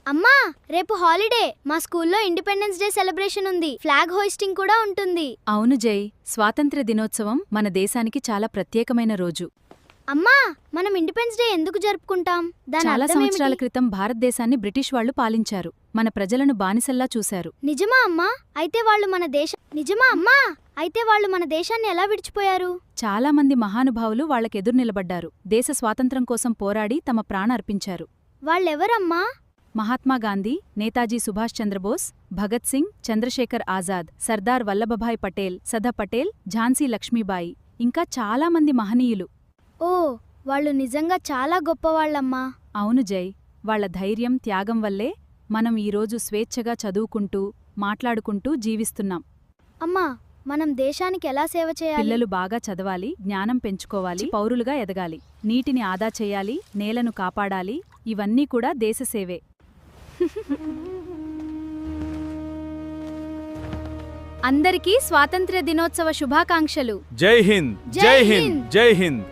అమ్మా, రేపు హాలిడే. మా స్కూల్లో ఇండిపెండెన్స్ డే సెలబ్రేషన్ ఉంది. ఫ్లాగ్ హోయిస్టింగ్ కూడా ఉంటుంది. అవును జై, స్వాతంత్ర్య దినోత్సవం మన దేశానికి చాలా ప్రత్యేకమైన రోజు. అమ్మా, మనం ఇండిపెండెన్స్ డే ఎందుకు జరుపుకుంటాం? దాని చాలా అర్థం సంవత్సరాల ఏమిటి? క్రితం భారతదేశాన్ని బ్రిటిష్ వాళ్లు పాలించారు. మన ప్రజలను బానిసల్లా చూశారు. నిజమా అమ్మా? అయితే వాళ్ళు మన దేశాన్ని ఎలా విడిచిపోయారు? చాలా మంది మహానుభావులు వాళ్లకెదురు నిలబడ్డారు. దేశ స్వాతంత్ర్యం కోసం పోరాడి తమ ప్రాణ అర్పించారు. వాళ్ళెవరమ్మా? మహాత్మాగాంధీ, నేతాజీ సుభాష్ చంద్రబోస్, భగత్ సింగ్, చంద్రశేఖర్ ఆజాద్, సర్దార్ వల్లభభాయ్ పటేల్, సదా పటేల్, ఝాన్సీ లక్ష్మీబాయి, ఇంకా చాలామంది మహనీయులు. ఓ, వాళ్ళు నిజంగా చాలా గొప్పవాళ్లమ్మా. అవును జై, వాళ్ల ధైర్యం, త్యాగం వల్లే మనం ఈరోజు స్వేచ్ఛగా చదువుకుంటూ, మాట్లాడుకుంటూ జీవిస్తున్నాం. అమ్మా, మనం దేశానికి ఎలా సేవ చేయాలి? పిల్లలు బాగా చదవాలి, జ్ఞానం పెంచుకోవాలి, పౌరులుగా ఎదగాలి, నీటిని ఆదా చేయాలి, నేలను కాపాడాలి. ఇవన్నీ కూడా దేశసేవే. అందరికీ స్వాతంత్ర్య దినోత్సవ శుభాకాంక్షలు. జై హింద్, జై హింద్, జై హింద్.